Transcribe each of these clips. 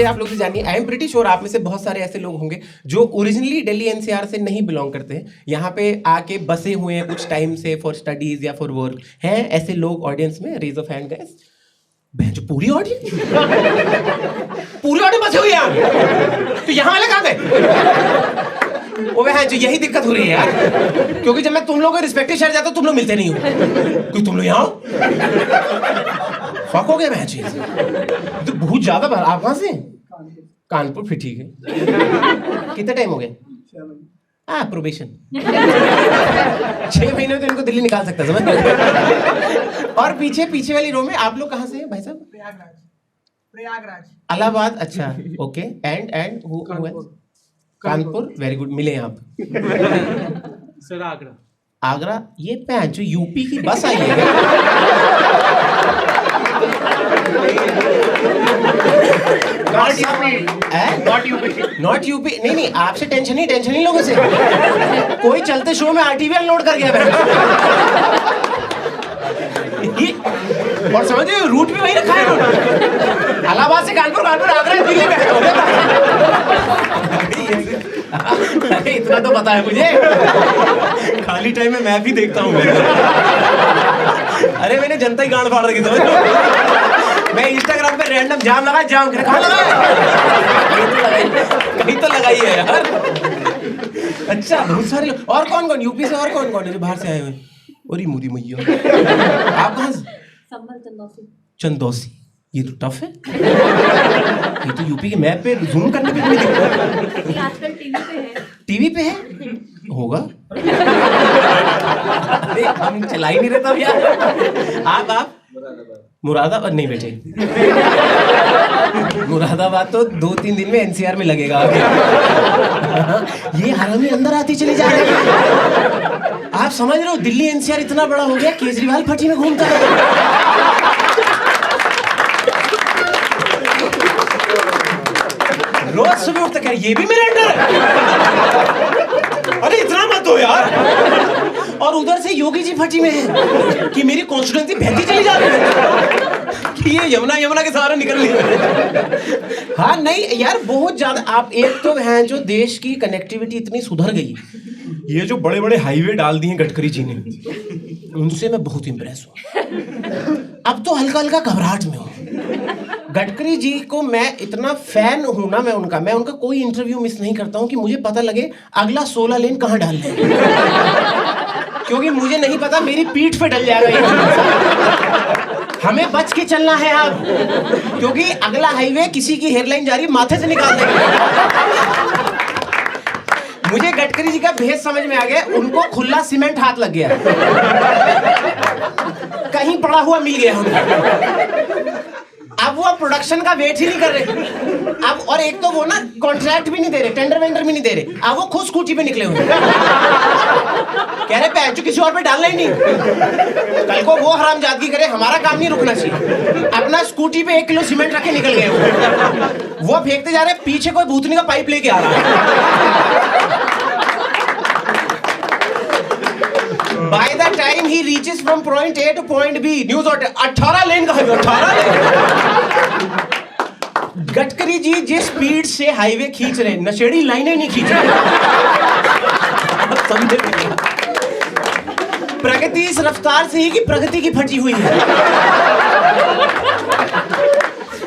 आप लोग से जानिए। आई एम प्रिटी श्योर आप में से बहुत सारे ऐसे लोग होंगे जो ओरिजिनली दिल्ली एनसीआर से नहीं बिलोंग करते हैं, यहाँ पे आके बसे हुए हैं कुछ टाइम से फॉर स्टडीज या फॉर वर्क। हैं ऐसे लोग ऑडियंस में? Raise of hand guys. जो पूरी ऑडियंस बसे हुई है, तो यहाँ वाले कहाँ गए? वो है जो यही दिक्कत हो रही है यार, क्योंकि जब मैं तुम लोगों को रिस्पेक्टिव शहर जाता हूँ तुम लोग मिलते नहीं हो, क्योंकि तुम लोग यहाँ हो। फक हो गया मैच तो बहुत ज्यादा। आप कहाँ से? कानपुर। फिर ठीक है। कितना टाइम हो गया? हाँ, प्रोबेशन। 6 महीने में तो इनको दिल्ली निकाल सकता समझ। और पीछे वाली रो में आप लोग कहाँ से हैं भाई साहब? प्रयागराज। इलाहाबाद। अच्छा, okay. And Kanpur. Very good, मिले आप। सर आगरा। आगरा? ये पैंच जो यूपी की बस आई है। Not UP. नहीं, आपसे टेंशन ही लोगों से। कोई चलते शो में आरटीवी अनलोड कर गया और समझिए रूट भी वही रखा है उन्होंने। इलाहाबाद से कानपुर आगरा दिल्ली में। अरे इतना तो पता है मुझे, खाली टाइम में मैं भी देखता हूँ। अरे मैंने जनता ही गांड फाड़ रखी समझ लो। मैं इंस्टाग्राम पे रैंडम जाम कर कहाँ लगाया? कहीं तो लगाई है यार। अच्छा, बहुत सारे लोग। और कौन यूपी से? और कौन है जो बाहर से आए हुए? और मोदी मैया। आप कहाँ से? चंदौसी। ये तो टफ है। ये तो यूपी के मैप पे जूम करने पे भी नहीं दिखता। आजकल टीवी पे है होगा। अरे हम चला ही नहीं रहता यार। आप मुरादाबाद नहीं बेटे। मुरादाबाद तो 2-3 दिन में एनसीआर में लगेगा। ये हरामी अंदर आती चली जा रही है। आप समझ रहे हो दिल्ली एनसीआर इतना बड़ा हो गया, केजरीवाल फटी में घूमता है। रोज सुबह उठता कह ये भी मेरे अंडर है। अरे इतना मत हो यार। और उधर से योगी जी फटी में है कि मेरी कॉन्स्टिट्यूएंसी बहती चली जा रही है कि ये यमुना के सहारे निकल रही। हाँ नहीं यार, बहुत ज्यादा। आप एक तो हैं जो देश की कनेक्टिविटी इतनी सुधर गई, ये जो बड़े बड़े हाईवे डाल दिए गडकरी जी ने, उनसे मैं बहुत इंप्रेस हूँ। अब तो हल्का घबराहट में हूँ। गडकरी जी को मैं इतना फैन हूं ना, मैं उनका कोई इंटरव्यू मिस नहीं करता हूं कि मुझे पता लगे अगला 16 लेन कहां डालना है। क्योंकि मुझे नहीं पता मेरी पीठ पे डल जाएगा। हमें बच के चलना है अब, क्योंकि अगला हाईवे किसी की हेयरलाइन जा रही माथे से निकाल देंगे। मुझे गडकरी जी का भेद समझ में आ गया। उनको खुला सीमेंट हाथ लग गया, कहीं पड़ा हुआ मिल गया उनको। अब वो प्रोडक्शन का वेट ही नहीं कर रहे अब। और एक तो वो ना कॉन्ट्रैक्ट भी नहीं दे रहे, टेंडर वेंडर भी नहीं दे रहे। अब वो खुद स्कूटी पे निकले हुए कह रहे पैंचू किसी और पे डालना ही नहीं। कल को वो हरामजादगी करे, हमारा काम नहीं रुकना चाहिए। अपना स्कूटी पे 1 किलो सीमेंट रख के निकल गए वो फेंकते जा रहे, पीछे कोई भूतनी का पाइप लेके आ रहा है। By the time he reaches from point A to point B, news 18 लेन का हाईवे। 18 लेन। गडकरी जी जिस स्पीड से हाईवे खींच रहे, नशेड़ी लाइनें नहीं खींच रहे। प्रगति इस रफ्तार से ही कि प्रगति की फटी हुई है।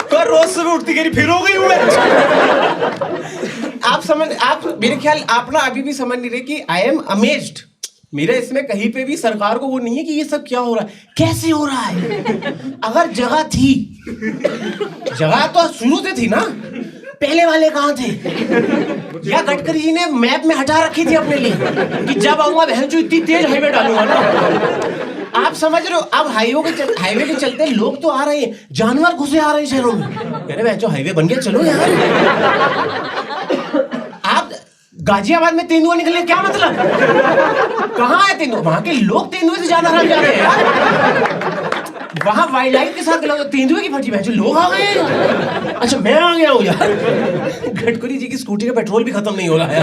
तो रोज सुबह उठती कह रही फिर हो गई हुए। आप मेरे ख्याल आप ना अभी भी समझ नहीं रहे कि आई एम अमेज्ड। मेरे इसमें कहीं पे भी सरकार को वो नहीं है कि ये सब क्या हो रहा है, कैसे हो रहा है। अगर जगह थी, जगह तो शुरू से थी ना, पहले वाले कहाँ थे? या गडकरी जी ने मैप में हटा रखी थी अपने लिए कि जब आऊंगा बहनचोद इतनी तेज हाईवे डालूंगा ना। आप समझ रहे हो? अब हाईवे के चलते लोग तो आ रहे हैं, जानवर घुसे आ रहे हैं शहरों में। कह रहे बहनचोद हाईवे बन गया, चलो यार। आप गाजियाबाद में तेंदुआ निकलने क्या मतलब? कहाँ है तेंदुआ? वहां के लोग तेंदुए से ज्यादा हराम जा रहे हैं यार। वहां वाइल्ड लाइफ के साथ तेंदुए की फटी बहन लोग आ गए। अच्छा मैं आ गया हूँ यार। गडकरी जी की स्कूटी का पेट्रोल भी खत्म नहीं हो रहा है।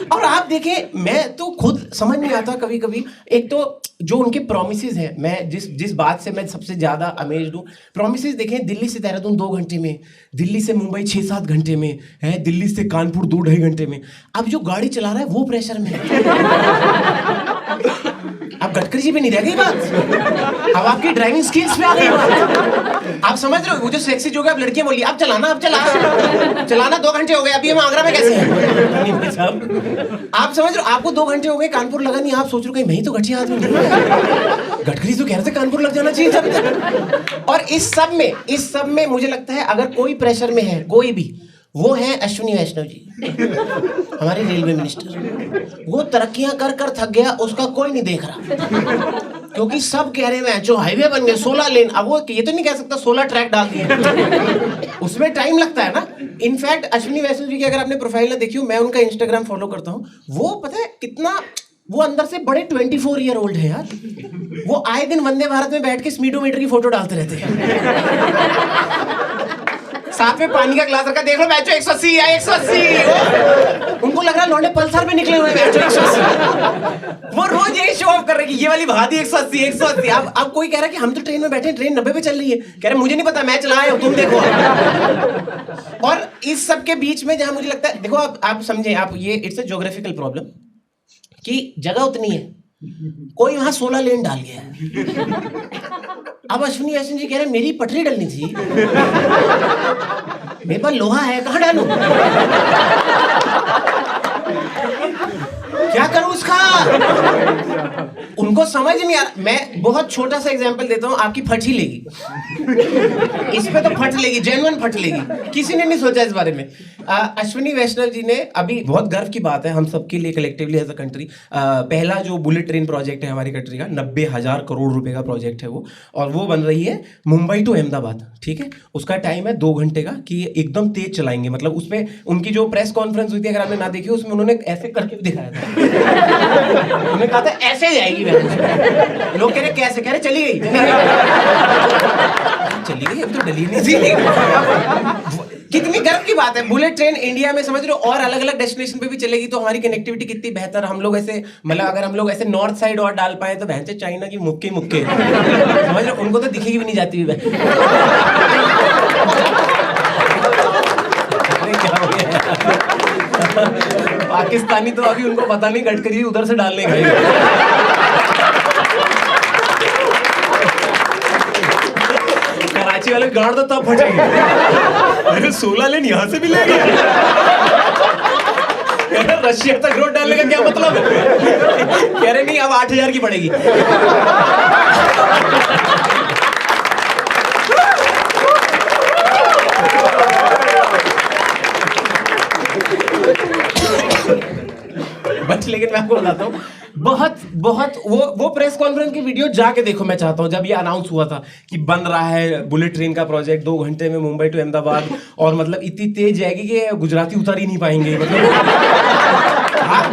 और आप आप देखें, मैं तो खुद समझ नहीं आता कभी कभी। एक तो जो उनके प्रोमिसेस हैं, मैं जिस बात से मैं सबसे ज्यादा अमेज्ड हूँ, प्रोमिसेस देखें, दिल्ली से देहरादून 2 घंटे में, दिल्ली से मुंबई 6-7 घंटे में है, दिल्ली से कानपुर 2-2.5 घंटे में। अब जो गाड़ी चला रहा है वो प्रेशर में है। अब गडकरी जी पे नहीं रह गई बात, अब आपकी ड्राइविंग स्किल्स पे आ गई बात। आप समझ रहे हो, वो जो सेक्सी जो आप लड़कियां बोली, अब चलाना, अब चलाना 2 घंटे हो गए, अभी हम आगरा में कैसे हैं? आप समझ रहे हो, आपको 2 घंटे हो गए, कानपुर लगा नहीं, आप सोच रहे हो मैं ही तो घटिया आदमी नहीं हूं। गडकरी तो कह रहे थे कानपुर लग जाना चाहिए जब तक। और इस सब में मुझे लगता है अगर कोई प्रेशर में है, कोई भी, वो है अश्विनी वैष्णव जी, हमारे रेलवे मिनिस्टर। वो तरक्कियां कर कर थक गया, उसका कोई नहीं देख रहा, क्योंकि सब कह रहे हैं जो हाईवे बन गए 16 लेन। अब वो ये तो नहीं कह सकता 16 ट्रैक डाल दिए, उसमें टाइम लगता है ना। इनफैक्ट अश्विनी वैष्णव जी की अगर आपने प्रोफाइल ना देखी हो, मैं उनका इंस्टाग्राम फॉलो करता हूँ, वो पता है कितना, वो अंदर से बड़े 24 ईयर ओल्ड है यार। वो आए दिन वंदे भारत में बैठ के स्पीडोमीटर की फोटो डालते रहते हैं, साथ में पानी का ग्लास रखा, देख लो बैचो 180 है, 180। उनको लग रहा है लौंडे पल्सर में निकले हुए बैचो 180। वो रोज यही शो ऑफ कर रहे हैं कि ये वाली भाती 180, 180। अब कोई कह रहा है कि हम तो ट्रेन में बैठे, ट्रेन 90 पे चल रही है, कह रहे मुझे नहीं पता, मैं चला आया हूं, तुम देखो। और इस सब के बीच में जहां मुझे लगता है, देखो आप समझे, आप ये इट्स अ ज्योग्राफिकल प्रॉब्लम कि जगह उतनी है, कोई वहां 16 लेन डाल गया है। अब अश्विनी वैष्णव जी कह रहे हैं मेरी पटरी डलनी थी, मेरे पास लोहा है, कहां डालूं, क्या करूं उसका? उनको समझ नहीं आ रहा। मैं बहुत छोटा सा एग्जांपल देता हूं, आपकी फट ही लेगी, इस पे तो फट लेगी, जेन्युइन फट लेगी, किसी ने नहीं सोचा इस बारे में। अश्विनी वैष्णव जी ने, अभी बहुत गर्व की बात है हम सबके लिए कलेक्टिवली एज अ कंट्री, पहला जो बुलेट ट्रेन प्रोजेक्ट है हमारी कंट्री का, 90,000 करोड़ रुपए का प्रोजेक्ट है वो, और वो बन रही है मुंबई टू अहमदाबाद, ठीक है। उसका टाइम है 2 घंटे का, कि एकदम तेज चलाएंगे। मतलब उसमें उनकी जो प्रेस कॉन्फ्रेंस हुई थी, अगर आपने ना देखी, उसमें उन्होंने ऐसे करके दिखाया था। उन्होंने कहा था ऐसे जाएगी, लोग कह रहे कैसे, कह रहे चली गई, अब तो डली नहीं थी। कितनी गर्व की बात है, बुलेट ट्रेन इंडिया में, समझ रहे हो, और अलग अलग डेस्टिनेशन पे भी चलेगी, तो हमारी कनेक्टिविटी कितनी बेहतर। हम लोग ऐसे, मतलब अगर हम लोग ऐसे नॉर्थ साइड और डाल पाए तो भैंसे चाइना की मुक्के समझ रहे हो, उनको तो दिखेगी भी नहीं जाती हुई। क्या हो गया? पाकिस्तानी तो अभी उनको पता नहीं, गडकरी उधर से डालने गए। कराची वाले गाड़ तो तब फटेगी, अरे 16 लेन यहां से भी ले गए, रशिया तक रोड डालने का क्या मतलब है? कह रहे नहीं, अब 8,000 की पड़ेगी। बट लेकिन मैं आपको बताता हूँ, बहुत वो प्रेस कॉन्फ्रेंस की वीडियो जाके देखो, मैं चाहता हूँ, जब ये अनाउंस हुआ था कि बन रहा है बुलेट ट्रेन का प्रोजेक्ट 2 घंटे में मुंबई टू अहमदाबाद, और मतलब इतनी तेज जाएगी कि गुजराती उतर ही नहीं पाएंगे। मतलब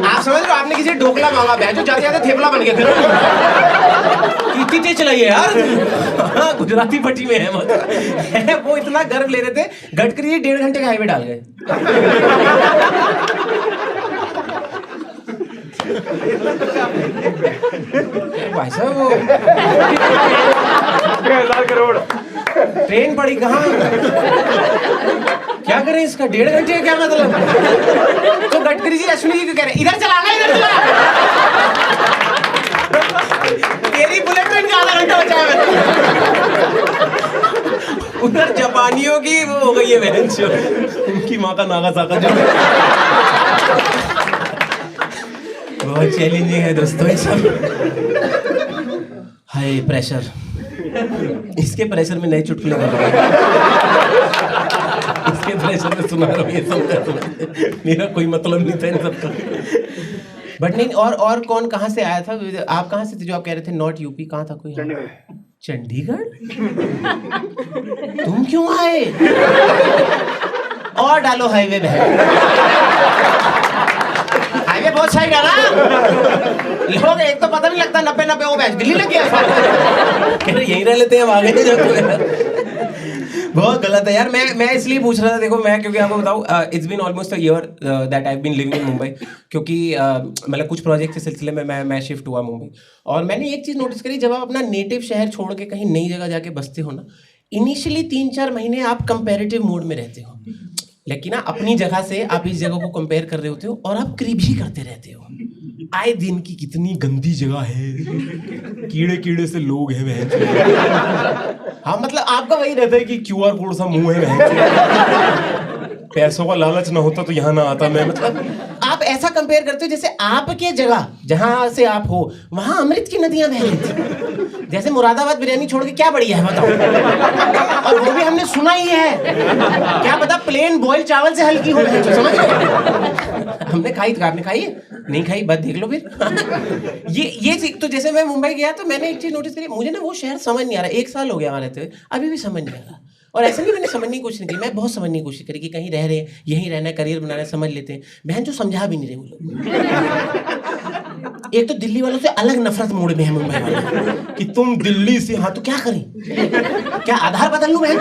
आप समझ रहे हो, आपने किसी ढोकला मांगा, बैठो जाते जाते थेपला बन गया, फिर इतनी तेज चलाइए यार। हाँ, गुजराती पट्टी में है, मतलब वो इतना गर्व ले रहे थे। गडकरी जी 1.5 घंटे का हाईवे डाल गए। भाई साहब, वो 1000 करोड़ ट्रेन पड़ी कहाँ? क्या करें इसका 1.5 घंटे का क्या मतलब? तो गडकरी जी अश्विनी जी को कह रहे इधर चलाना, इधर चला, तेरी बुलेट ट्रेन का आधा घंटा बचा है। उधर जापानियों की वो हो गई है बहन, उनकी माँ का नागा साका जो बहुत चैलेंजिंग है दोस्तों ये सब। हाय प्रेशर, इसके प्रेशर में नए चुटकुले कर रहा हूँ, इसके प्रेशर में सुना रहा हूँ ये सब, मेरा कोई मतलब नहीं था इन सब का। बट नहीं, और कौन कहाँ से आया था? आप कहाँ से थे जो आप कह रहे थे नॉट यूपी? कहाँ था कोई? चंडीगढ़। तुम क्यों आए? और डालो हाईवे में, हाईवे बहुत सही है ना, लोग एक तो पता नहीं लगता 90-90 वो बैच दिल्ली लग गया, यहीं रह लेते हैं, आगे नहीं जाते। बहुत गलत है यार। मैं इसलिए पूछ रहा था, देखो मैं, क्योंकि आपको बताऊं, it's been almost a year that I been living in Mumbai, क्योंकि मतलब कुछ प्रोजेक्ट के सिलसिले में मैं शिफ्ट हुआ मुंबई। और मैंने एक चीज़ नोटिस करी, जब आप अपना नेटिव शहर छोड़ के कहीं नई जगह जाके बसते हो ना, इनिशियली 3-4 महीने आप कंपेरेटिव मोड में रहते हो, लेकिन ना अपनी जगह से आप इस जगह को कंपेयर कर रहे होते हो और आप क्रिप ही करते रहते हो। आए दिन की कितनी गंदी जगह है, कीड़े कीड़े से लोग हैं वह। हाँ मतलब आपका वही रहता है कि QR कोड सा मुंह है वह, पैसों का लालच ना होता तो यहाँ ना आता मैं। मतलब आप ऐसा कंपेयर करते हो जैसे आपके जगह जहां से आप हो वहां अमृत की नदियां बह रही थी। जैसे मुरादाबाद बिरयानी छोड़ के क्या बढ़िया है बताओ, और वो भी हमने सुना ही है, क्या पता प्लेन बॉयल चावल से हल्की हो गई, समझ रहे? हमने खाई तो आपने खाई है? नहीं खाई, बस देख लो फिर। ये चीज तो, जैसे मैं मुंबई गया तो मैंने एक चीज नोटिस करी, मुझे ना वो शहर समझ नहीं आ रहा। 1 साल हो गया वहां रहते हुए, अभी भी समझ नहीं आ रहा। और ऐसा नहीं मैंने समझने की कोशिश नहीं की, मैं बहुत समझने की कोशिश करी कि कहीं रह रहे हैं, यहीं रहना है, करियर बनाना है, समझ लेते हैं। बहन जो समझा भी नहीं रहे वो लोग। एक तो दिल्ली वालों से अलग नफरत मोड़ में है मुंबई वाले कि तुम दिल्ली से, हाँ तो क्या करें, क्या आधार बदल लूं बहन?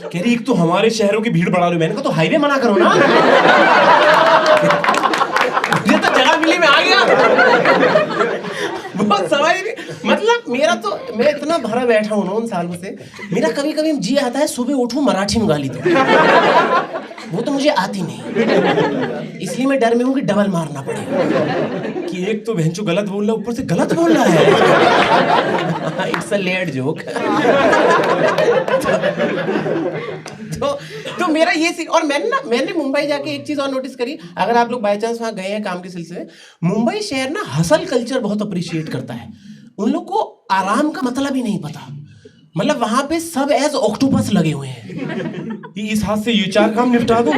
कह रही एक तो हमारे शहरों की भीड़ बढ़ा लो। मैंने कहा तो हाईवे मना करो ना। ये तो जगह मिली में आ गया। बहुत समझ नहीं, मतलब मेरा तो, मैं इतना भरा बैठा हूँ 9 सालों से, मेरा कभी कभी जी आता है सुबह उठूं मराठी में गाली दूं, वो तो मुझे आती नहीं, इसलिए मैं डर में हूँ कि डबल मारना पड़ेगा कि एक तो बहनचो गलत बोल रहा है, ऊपर से गलत बोल रहा है। It's a lead joke. तो मेरा ये सीख, और मैंने मुंबई जाके एक चीज और नोटिस करी, अगर आप लोग बाय चांस वहां गए हैं काम के सिलसिले में, मुंबई शहर ना हसल कल्चर बहुत अप्रिशिएट करता है। उन लोग को आराम का मतलब ही नहीं पता, मतलब वहां पे सब एज ऑक्टोपस लगे हुए हैं कि इस हाथ से ये 4 काम निपटा दो,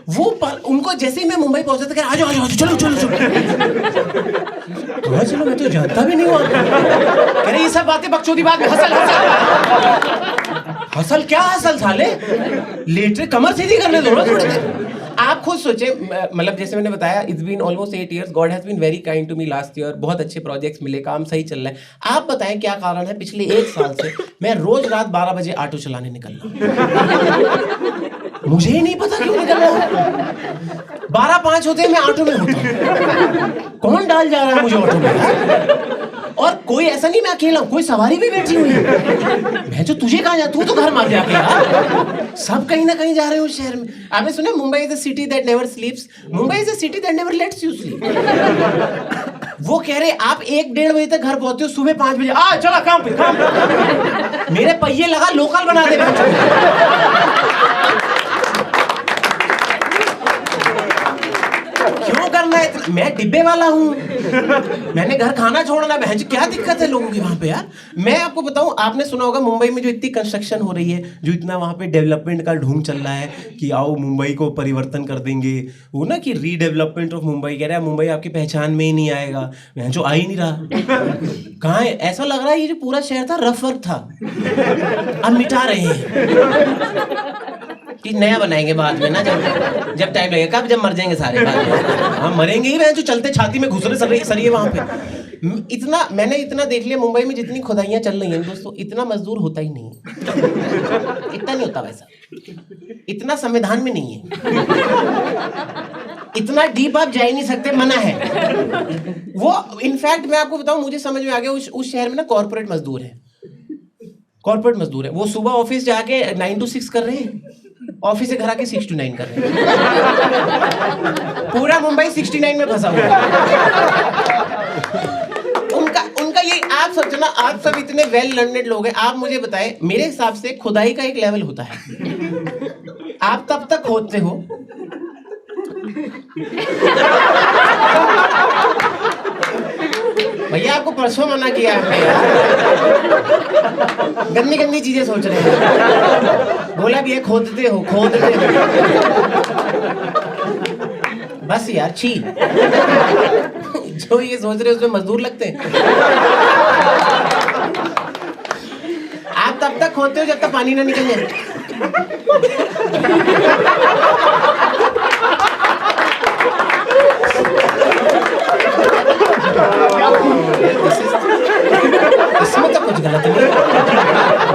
वो उनको जैसे ही मैं मुंबई पहुंचा था, आ जाओ चलो कहाँ चलो, मैं तो जानता भी नहीं हूँ। कह रहे ये सब बातें बकचोदी बात में, हसल क्या हसल साले, लेटे कमर सीधी करने दो ना थोड़े देर। आप खुद सोचे, मतलब जैसे मैंने बताया, it's been almost 8 years, God has been very kind to me last year, बहुत अच्छे प्रोजेक्ट्स मिले, काम सही चल रहा है। आप बताएं क्या कारण है, पिछले 1 साल से मैं रोज रात 12 बजे ऑटो चलाने निकल रहा हूं। मुझे ही नहीं पता क्यों निकल रहा हूं। 12:05 होते हैं मैं ऑटो में होता हूं। कौन डाल जा रहा है मुझे ऑटो में? और कोई ऐसा नहीं मैं अकेला हूं, कोई सवारी भी बैठी हुई है। मैं जो तुझे कहाँ जा, तू तो घर मार जाके यार, सब कहीं ना कहीं जा रहे हो उस शहर में। आपने सुना Mumbai is a city that never स्लीप्स, Mumbai is a city that never lets you sleep. वो कह रहे आप 1-1:30 बजे तक घर पहुंचते हो, सुबह 5 बजे आ चला काम पे। मेरे पहिए लगा लोकल बना दे। क्यों करना है इतना? मैं डिब्बे वाला हूँ, मैंने घर खाना छोड़ना, बहन जी क्या दिक्कत है लोगों की वहां पे यार। मैं आपको बताऊं, आपने सुना होगा मुंबई में जो इतनी कंस्ट्रक्शन हो रही है, जो इतना वहां पे डेवलपमेंट का ढूंढ चल रहा है कि आओ मुंबई को परिवर्तन कर देंगे, वो ना कि रीडेवलपमेंट ऑफ मुंबई, कह रहा है मुंबई आपकी पहचान में ही नहीं आएगा। बहन जो आ ही नहीं रहा, कहाँ है? ऐसा लग रहा है ये जो पूरा शहर था रफ वर्क था, अब मिटा रहे हैं कि नया बनाएंगे बाद में ना, जब टाइम लगेगा, कब, जब मर जाएंगे सारे बाद में। हम मरेंगे ही, जो चलते छाती में घुस रहे सरिये वहां पे। इतना मैंने इतना देख लिया मुंबई में, जितनी खुदाइयां चल रही हैं दोस्तों, इतना मजदूर होता ही नहीं है। इतना नहीं होता वैसा, इतना संविधान में नहीं है, इतना डीप आप जा ही नहीं सकते, मना है वो। इनफैक्ट मैं आपको बताऊं, मुझे समझ में आ गया उस शहर में ना कॉर्पोरेट मजदूर है, कॉर्पोरेट मजदूर है। वो सुबह ऑफिस जाके 9 to 6 कर रहे हैं, ऑफिस से घर आके 6 to 9 कर रहे हैं। पूरा मुंबई 69 में फंसा हुआ है। उनका ये, आप सोचना, आप सब इतने वेल लर्नेड लोग हैं, आप मुझे बताएं, मेरे हिसाब से खुदाई का एक लेवल होता है, आप तब तक खोदते हो भैया, आपको परसों मना किया हमने यार, गंदी गंदी चीजें सोच रहे हैं। बोला भी है खोदते हो बस यार, छी। जो ये सोच रहे हैं उसमें मजदूर लगते हैं। आप तब तक खोदते हो जब तक पानी ना निकल जाए। इसमें तो कुछ गलत नहीं।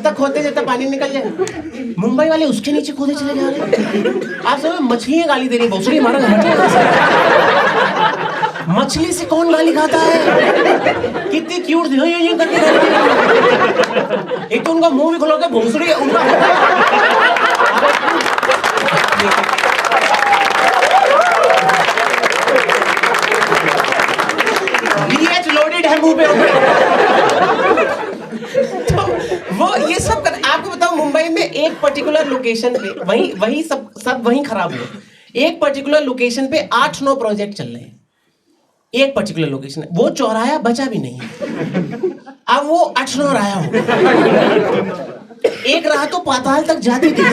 तक खोदते जब तक पानी निकल जाए। मुंबई वाले उसके नीचे खोदे चले जा रहे हैं। आप समझ, मछलियां गाली दे रही, भोसड़ी हमारा मछली से कौन गाली खाता है? कितनी क्यूट थी ये करके गाली दे रही। एक तो उनका मुंह भी खुला के भोसड़ी उनका BH लोडेड है मुंह पे। तो वो ये सब कर, आपको बताऊं मुंबई में एक पर्टिकुलर लोकेशन पे वही सब वहीं खराब हुआ। एक पर्टिकुलर लोकेशन पे 8-9 प्रोजेक्ट चल रहे हैं। एक पर्टिकुलर लोकेशन है, वो चौराहा बचा भी नहीं है। अब वो 8-9 राया हो, एक राह तो पाताल तक जाती थी,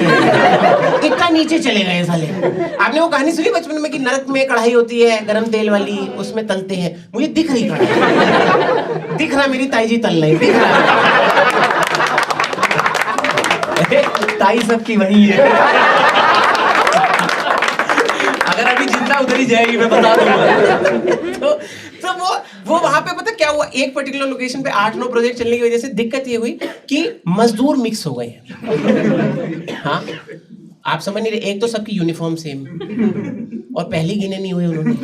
इतना नीचे चले गए साले। आपने वो कहानी सुनी बचपन में कि नरक में कढ़ाई होती है गरम तेल वाली, उसमें तलते हैं। मुझे दिख रही कढ़ाई, दिख रहा मेरी ताई जी तल रही, दिख रहा ताई सबकी वही है। अगर अभी जिंदा उधर ही जाएगी मैं बता दूंगा। तो वो वहां पे पता क्या हुआ, एक पर्टिकुलर लोकेशन पे 8-9 प्रोजेक्ट चलने की वजह से दिक्कत ये हुई कि मजदूर मिक्स हो गए हैं। हाँ, आप समझ नहीं रहे। एक तो सबकी यूनिफॉर्म सेम, और पहली गिने नहीं हुए उन्होंने।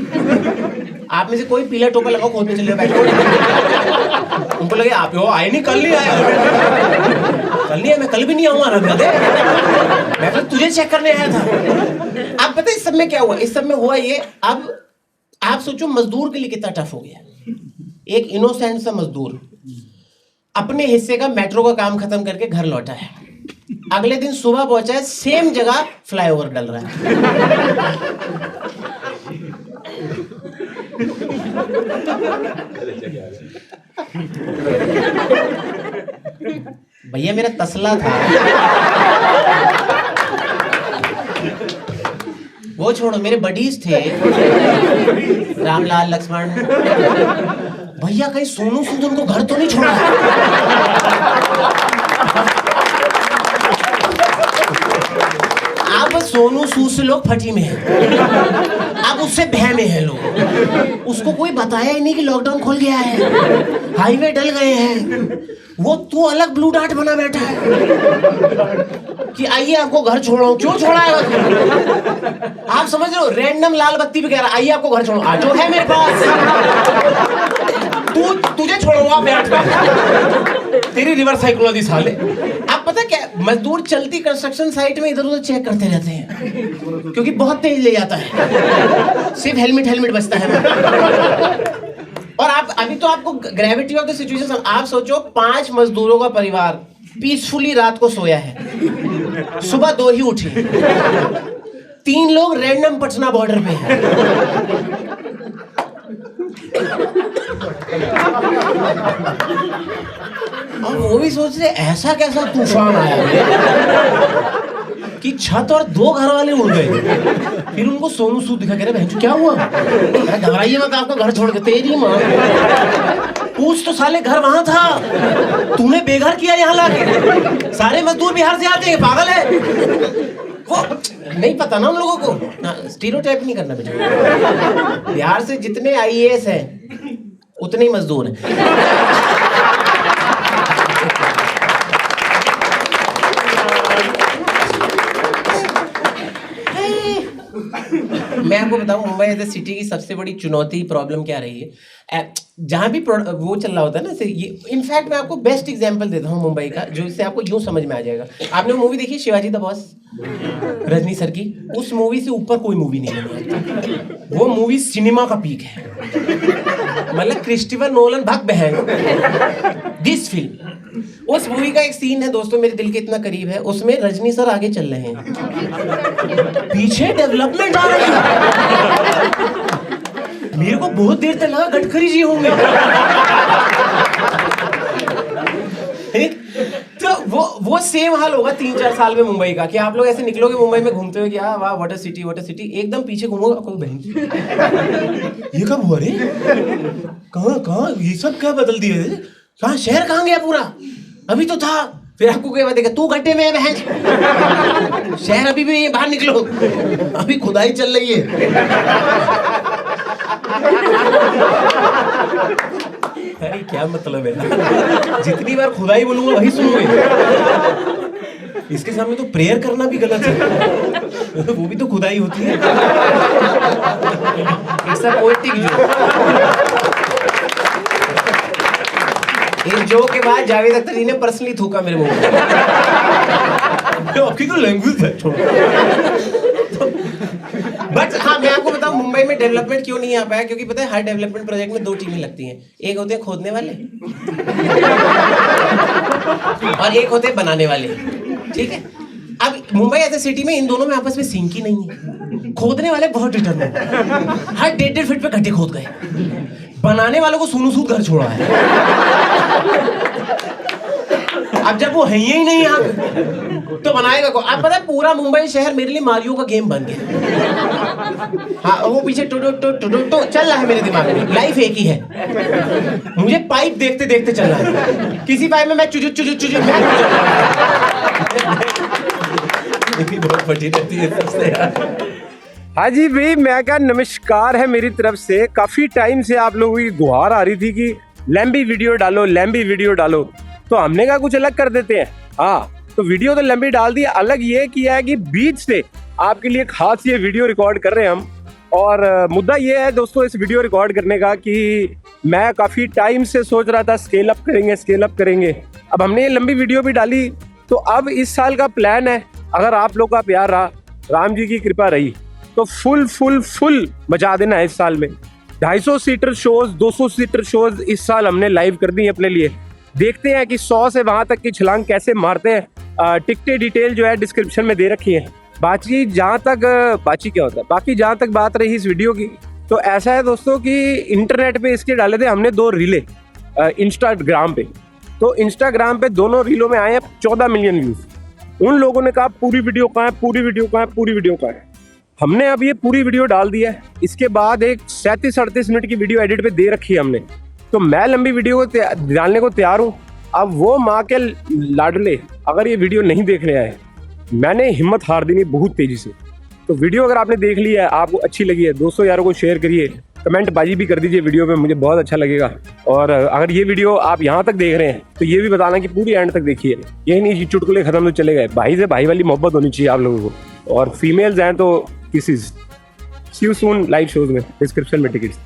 आप में से कोई पीला टोपा लगाओ, खोदने चले बैठो, उनको लगे आप हो आए नहीं, कल नहीं आया, कल नहीं आया, मैं कल भी नहीं आऊंगा, मैं तो तुझे चेक करने आया था। अब पता है इस सब में क्या हुआ? इस सब में हुआ ये, अब आप सोचो मजदूर के लिए कितना टफ हो गया। एक इनोसेंट सा मजदूर अपने हिस्से का मेट्रो का काम खत्म करके घर लौटा है, अगले दिन सुबह पहुंचा है, सेम जगह फ्लाईओवर डल रहा है। भैया मेरा तसला था, वो छोड़ो, मेरे बडीज थे रामलाल लक्ष्मण। भैया कहीं सोनू सूद उनको घर तो नहीं छोड़ा है? अब सोनू सूद से लोग फटी में हैं, अब उससे भय में है लोग। उसको कोई बताया ही नहीं कि लॉकडाउन खुल गया है, हाईवे डल गए हैं। वो तो अलग ब्लू डार्ट बना बैठा है कि आइए आपको घर छोड़ाऊं। क्यों छोड़ाएगा? आप समझ रहे हो, रैंडम लाल बत्ती पे कह रहा आइए आपको घर छोड़ो, आ जो है मेरे पास, तुझे छोड़ूंगा बैठ कर, तेरी रिवर्स साइकोलॉजी साले। आप पता क्या, मजदूर चलती कंस्ट्रक्शन साइट में इधर उधर चेक करते रहते हैं क्योंकि बहुत तेज ले जाता है, सिर्फ हेलमेट बचता है। और आप अभी तो आपको ग्रेविटी ऑफ द सिचुएशन, आप सोचो 5 मजदूरों का परिवार पीसफुली रात को सोया है, सुबह 2 ही उठे, 3 लोग रैंडम पटना बॉर्डर पे हैं। और वो भी सोच रहे ऐसा कैसा तूफान आया कि छत और 2 घर वाले उड़ गए। फिर उनको सोनू सूद दिखा, कह रहे बहन क्या हुआ? घबराइए मत, आपको घर छोड़ के। तेरी माँ, पूछ तो साले घर वहां था, तूने बेघर किया यहाँ लाके। सारे मजदूर बिहार से आते हैं, पागल है वो। नहीं पता ना उन लोगों को, स्टीरियोटाइप नहीं करना बेटा। बिहार से जितने IAS हैं उतने ही मजदूर हैं। मैं आपको बताऊं, मुंबई एज ए सिटी की सबसे बड़ी चुनौती प्रॉब्लम क्या रही है, जहां भी वो चल रहा होता है ना, ये इनफैक्ट मैं आपको बेस्ट एग्जांपल देता हूं मुंबई का, जो इससे आपको यूं समझ में आ जाएगा। आपने वो मूवी देखी Shivaji the boss, Rajni sir की? उस मूवी से ऊपर कोई मूवी नहीं बनी। वो मूवी सिनेमा का पीक है, मतलब क्रिस्टोफर नोलन भग बहन दिस फिल्म। उस मूवी का एक सीन है दोस्तों, मेरे दिल के इतना करीब है, उसमें रजनी सर आगे चल रहे हैं, पीछे डेवलपमेंट आ रही है। मेरे को बहुत देर तक लगा गडकरी जी होंगे। तो वो सेम हाल होगा 3-4 साल में मुंबई का, कि आप लोग ऐसे निकलोगे मुंबई में घूमते हुए कि हाँ वाह व्हाट अ सिटी, एकदम पीछे घूमोगे, आपको बहन ये कब हुआ रे, कहाँ ये सब क्या बदल दिए, कहाँ शहर कहाँ गया पूरा, अभी तो था। फिर आपको क्या बताएगा, तू घंटे में है बहन, शहर अभी भी बाहर निकलो, अभी खुदाई चल रही है। अरे क्या मतलब है, जितनी बार खुदाई बोलूंगा वही सुनोगे। इसके सामने तो प्रेयर करना भी गलत है, वो भी तो खुदाई होती है। It's a poetic joke. इस जोक के बाद जावेद अख्तर जी ने पर्सनली थूका मेरे मुंह में। आपकी तो लैंग्वेज है, छोड़ो। बट हाँ, मैं आपको बताऊं मुंबई में डेवलपमेंट क्यों नहीं आ पाया, क्योंकि पता है हर डेवलपमेंट प्रोजेक्ट में 2 टीमें लगती हैं। एक होते हैं खोदने वाले और एक होते हैं बनाने वाले, ठीक है। अब मुंबई ऐसे सिटी में इन दोनों में आपस में सिंक ही नहीं है। खोदने वाले बहुत डिटरमिन्ड, हर 1.5 फीट पे गड्ढे खोद गए। बनाने वालों को सूनू सूद घर छोड़ा है। अब जब वो है ही नहीं यहाँ पे, तो बनाएगा को। आप पता है पूरा मुंबई शहर मेरे लिए मारियो का गेम बन गया। हाँ, वो पीछे टो चल रहा है मेरे दिमाग में। लाइफ एक ही है, मुझे पाइप देखते देखते चल रहा है। किसी पाइप में मैं चुजु बहुत फटी रहती है सबसे यार। हाँ जी भाई, मैं क्या नमस्कार है मेरी तरफ से। काफी टाइम से आप लोगों की गुहार आ रही थी कि लंबी वीडियो डालो, लंबी वीडियो डालो, तो हमने कहा कुछ अलग कर देते हैं। हाँ, तो वीडियो तो लंबी डाल दी, अलग ये किया है कि बीच से आपके लिए खास ये वीडियो रिकॉर्ड कर रहे हैं हम। और मुद्दा ये है दोस्तों इस वीडियो रिकॉर्ड करने का कि मैं काफी टाइम से सोच रहा था स्केल अप करेंगे। अब हमने ये लंबी वीडियो भी डाली, तो अब इस साल का प्लान है, अगर आप लोग का प्यार रहा, राम जी की कृपा रही, तो फुल मचा देना है इस साल में। 250 सीटर शोज, 200 सीटर शोज इस साल हमने लाइव कर दी है अपने लिए। देखते हैं कि 100 से वहां तक की छलांग कैसे मारते हैं। टिकटें डिटेल जो है डिस्क्रिप्शन में दे रखी है। बाकी जहाँ तक बात रही इस वीडियो की, तो ऐसा है दोस्तों कि इंटरनेट पे इसके डाले थे हमने 2 रीले इंस्टाग्राम पे। तो इंस्टाग्राम पे दोनों रीलों में आए हैं 14 मिलियन व्यूज। उन लोगों ने कहा पूरी वीडियो कहाँ है। हमने अब ये पूरी वीडियो डाल दी है। इसके बाद एक 37-38 मिनट की वीडियो एडिट पे दे रखी है हमने। तो मैं लंबी वीडियो को डालने को तैयार हूँ। अब वो माँ के लाडले अगर ये वीडियो नहीं देख रहे हैं, मैंने हिम्मत हार दी बहुत तेजी से। तो वीडियो अगर आपने देख ली है, आपको अच्छी लगी है, 200 यारों को शेयर करिए, कमेंट बाजी भी कर दीजिए वीडियो पे, मुझे बहुत अच्छा लगेगा। और अगर ये वीडियो आप यहाँ तक देख रहे हैं तो ये भी बताना कि पूरी एंड तक देखिए। ये नहीं चुटकुले खत्म तो चले गए, भाई से भाई वाली मोहब्बत होनी चाहिए आप लोगों को। और फीमेल्स हैं तो किसी सी यू सून लाइव शोज में, डिस्क्रिप्शन में टिकट्स।